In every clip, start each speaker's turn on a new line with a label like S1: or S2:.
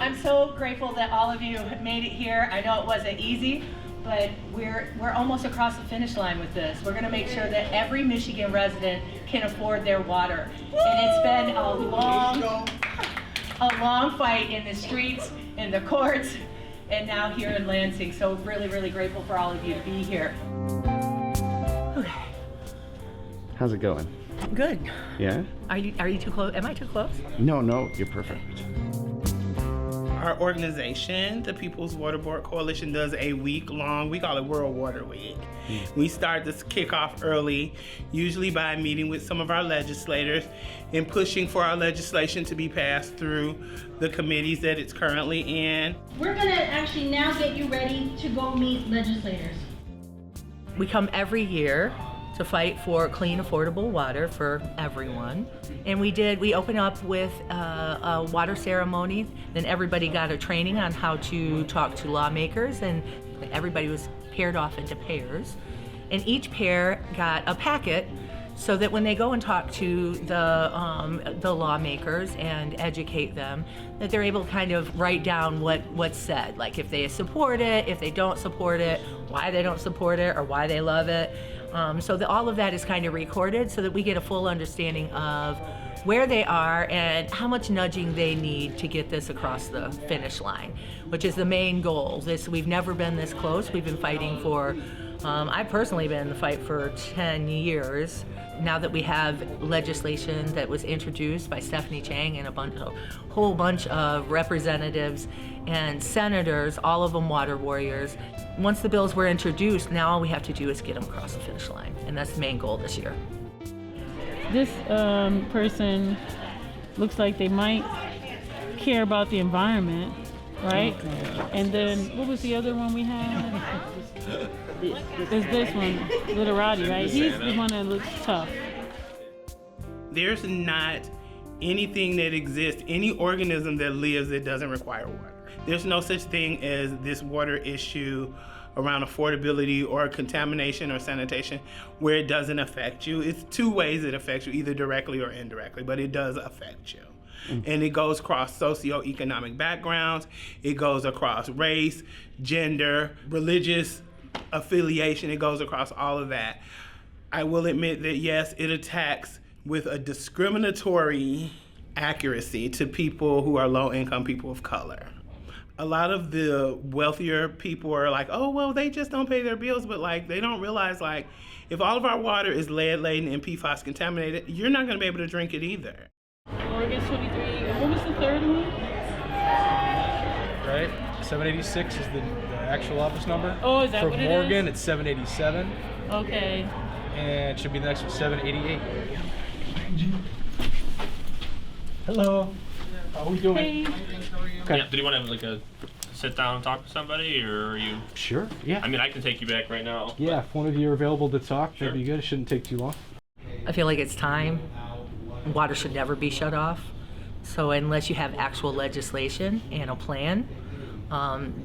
S1: I'm so grateful that all of you have made it here. I know it wasn't easy, but we're almost across the finish line with this. We're going to make sure that every Michigan resident can afford their water. And it's been a long fight in the streets, in the courts, and now here in Lansing. So really, really grateful for all of you to be here. Okay.
S2: How's it going?
S1: Good.
S2: Yeah?
S1: Are you too close? Am I too close?
S2: No, you're perfect.
S3: Our organization, the People's Water Board Coalition, does a week-long, we call it World Water Week. We start this kickoff early, usually by meeting with some of our legislators and pushing for our legislation to be passed through the committees that it's currently in.
S4: We're gonna actually now get you ready to go meet legislators.
S1: We come every year to fight for clean, affordable water for everyone. And we opened up with a water ceremony, then everybody got a training on how to talk to lawmakers, and everybody was paired off into pairs. And each pair got a packet so that when they go and talk to the lawmakers and educate them, that they're able to kind of write down what's said, like if they support it, if they don't support it, why they don't support it, or why they love it. So that all of that is kind of recorded so that we get a full understanding of where they are and how much nudging they need to get this across the finish line, which is the main goal. We've never been this close. We've been fighting for, I've personally been in the fight for 10 years. Now that we have legislation that was introduced by Stephanie Chang and a whole bunch of representatives and senators, all of them water warriors. Once the bills were introduced, now all we have to do is get them across the finish line, and that's the main goal this year.
S5: This person looks like they might care about the environment, right? And then, what was the other one we had? There's this one, Literati, right? He's the one that looks tough.
S3: There's not anything that exists, any organism that lives that doesn't require water. There's no such thing as this water issue around affordability or contamination or sanitation where it doesn't affect you. It's two ways it affects you, either directly or indirectly, but it does affect you. And it goes across socioeconomic backgrounds, it goes across race, gender, religious affiliation, it goes across all of that. I will admit that yes, it attacks with a discriminatory accuracy to people who are low-income people of color. A lot of the wealthier people are like, oh, well, they just don't pay their bills, but like they don't realize like if all of our water is lead-laden and PFAS contaminated, you're not gonna be able to drink it either.
S5: Oregon 23, what was the third one?
S6: Right, 786 is the actual office number.
S5: Oh, is that what it is?
S6: For Morgan, it's 787.
S5: Okay.
S6: And it should be the next one, 788. Hello. How are we doing?
S5: Hey.
S6: Okay.
S7: Yeah, did you want to have like a sit down and talk to somebody, or are you?
S6: Sure, yeah.
S7: I mean, I can take you back right now.
S6: Yeah, if one of you are available to talk,
S7: Sure.
S6: that'd be good. It shouldn't take too long.
S1: I feel like it's time. Water should never be shut off. So unless you have actual legislation and a plan,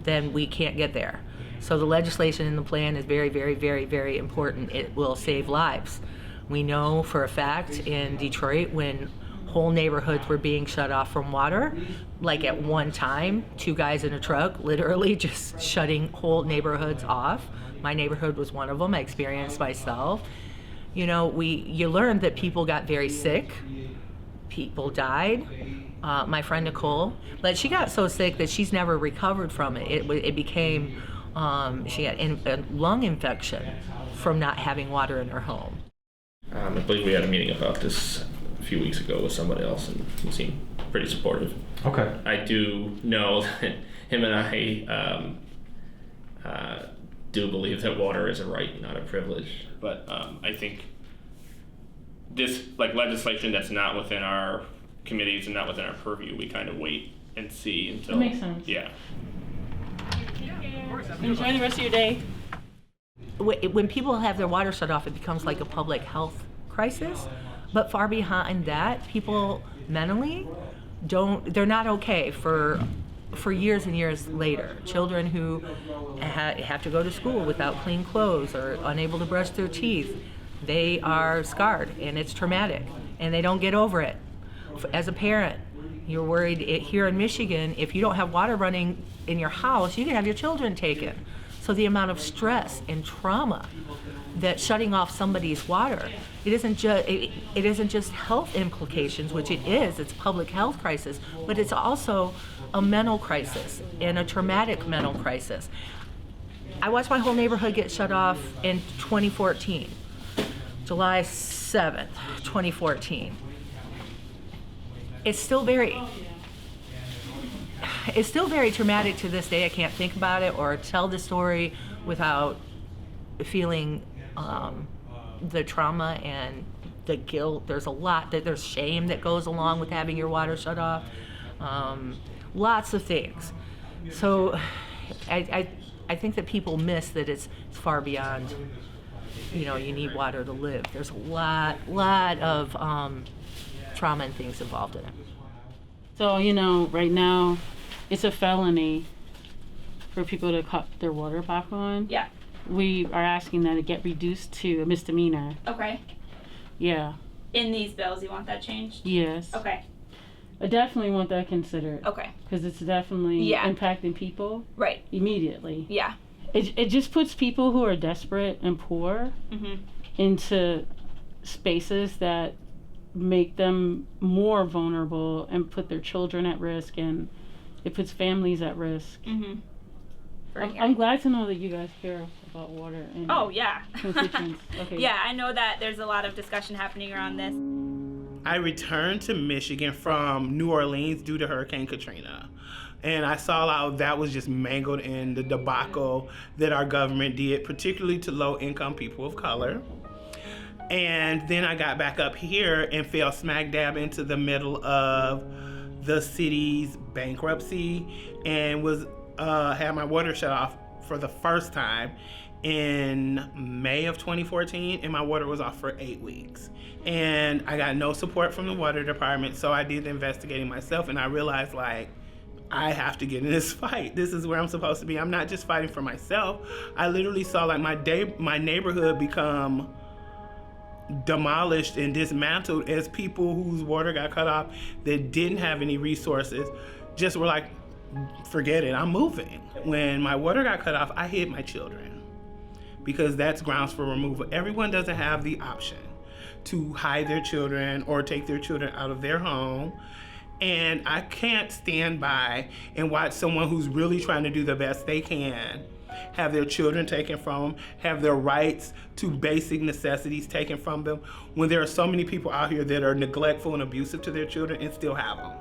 S1: then we can't get there. So the legislation and the plan is very, very, very, very important. It will save lives. We know for a fact in Detroit when whole neighborhoods were being shut off from water, like at one time, 2 guys in a truck literally just shutting whole neighborhoods off. My neighborhood was one of them. I experienced myself. You know, you learned that people got very sick, people died. My friend Nicole, but she got so sick that she's never recovered from it. It became, she had a lung infection from not having water in her home.
S7: I believe we had a meeting about this a few weeks ago with somebody else, and he seemed pretty supportive.
S6: Okay.
S7: I do know that him and I do believe that water is a right, not a privilege. But I think this legislation that's not within our committees and not within our purview, we kind of wait and see until.
S5: That makes sense.
S7: Yeah.
S5: Enjoy the rest of your day.
S1: When people have their water shut off, it becomes like a public health crisis. But far behind that, people mentally they're not okay for years and years later. Children who have to go to school without clean clothes or unable to brush their teeth, they are scarred and it's traumatic and they don't get over it. As a parent, You're worried here in Michigan, if you don't have water running in your house, you can have your children taken. So the amount of stress and trauma that shutting off somebody's water, it isn't just health implications, which it is, it's a public health crisis, but it's also a mental crisis and a traumatic mental crisis. I watched my whole neighborhood get shut off in 2014, July 7th, 2014. It's still very traumatic to this day. I can't think about it or tell the story without feeling the trauma and the guilt. There's shame that goes along with having your water shut off. Lots of things. So I think that people miss that it's far beyond, you need water to live. There's a lot of trauma and things involved in it.
S5: So, right now, it's a felony for people to cut their water back on.
S8: Yeah.
S5: We are asking that it get reduced to a misdemeanor.
S8: Okay.
S5: Yeah.
S8: In these bills, you want that changed?
S5: Yes.
S8: Okay.
S5: I definitely want that considered.
S8: Okay.
S5: Because it's definitely impacting people.
S8: Right.
S5: Immediately.
S8: Yeah.
S5: It just puts people who are desperate and poor into spaces that make them more vulnerable and put their children at risk, and it puts families at risk. I'm glad to know that you guys care about water and constituents. Okay.
S8: Yeah, I know that there's a lot of discussion happening around this.
S3: I returned to Michigan from New Orleans due to Hurricane Katrina. And I saw how that was just mangled in the debacle that our government did, particularly to low-income people of color. And then I got back up here and fell smack dab into the middle of the city's bankruptcy and was had my water shut off for the first time in May of 2014, and my water was off for 8 weeks. And I got no support from the water department, so I did the investigating myself, and I realized, I have to get in this fight. This is where I'm supposed to be. I'm not just fighting for myself. I literally saw my neighborhood become demolished and dismantled as people whose water got cut off that didn't have any resources just were like, forget it, I'm moving. When my water got cut off, I hid my children because that's grounds for removal. Everyone doesn't have the option to hide their children or take their children out of their home. And I can't stand by and watch someone who's really trying to do the best they can have their children taken from them, have their rights to basic necessities taken from them, when there are so many people out here that are neglectful and abusive to their children and still have them.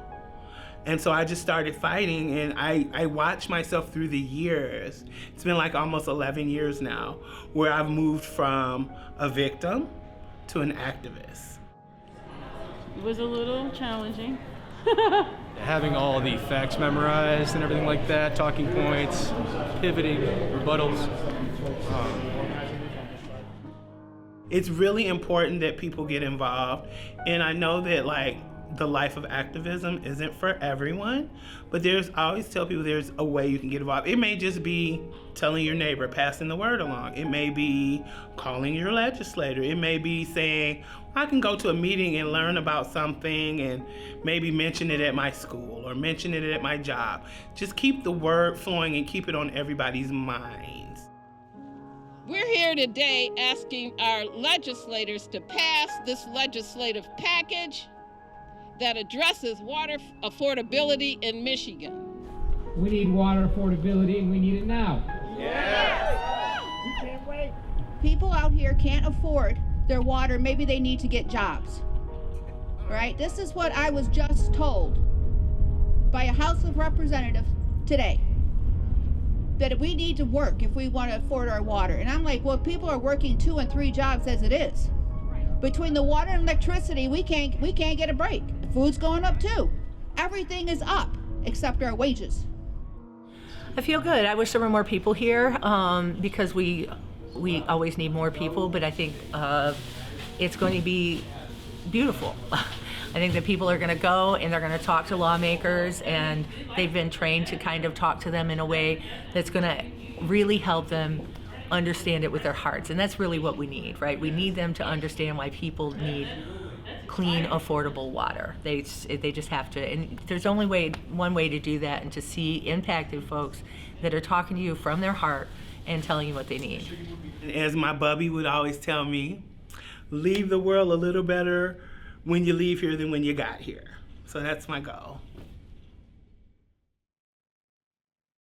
S3: And so I just started fighting, and I watched myself through the years. It's been almost 11 years now, where I've moved from a victim to an activist.
S5: It was a little challenging.
S6: Having all the facts memorized and everything like that, talking points, pivoting, rebuttals.
S3: It's really important that people get involved, and I know that the life of activism isn't for everyone, but I always tell people there's a way you can get involved. It may just be telling your neighbor, passing the word along. It may be calling your legislator. It may be saying, I can go to a meeting and learn about something and maybe mention it at my school or mention it at my job. Just keep the word flowing and keep it on everybody's minds.
S9: We're here today asking our legislators to pass this legislative package that addresses water affordability in Michigan.
S10: We need water affordability, and we need it now.
S9: Yes!
S10: We can't wait.
S11: People out here can't afford their water. Maybe they need to get jobs, right? This is what I was just told by a House of Representatives today, that we need to work if we want to afford our water. And I'm like, well, people are working 2 and 3 jobs as it is. Between the water and electricity, we can't get a break. Food's going up too. Everything is up except our wages.
S1: I feel good. I wish there were more people here because we always need more people, but I think it's going to be beautiful. I think that people are going to go and they're going to talk to lawmakers, and they've been trained to kind of talk to them in a way that's going to really help them understand it with their hearts. And that's really what we need, right? We need them to understand why people need clean, affordable water. They just have to, and there's only one way to do that, and to see impacted folks that are talking to you from their heart and telling you what they need.
S3: As my bubby would always tell me, leave the world a little better when you leave here than when you got here. So that's my goal.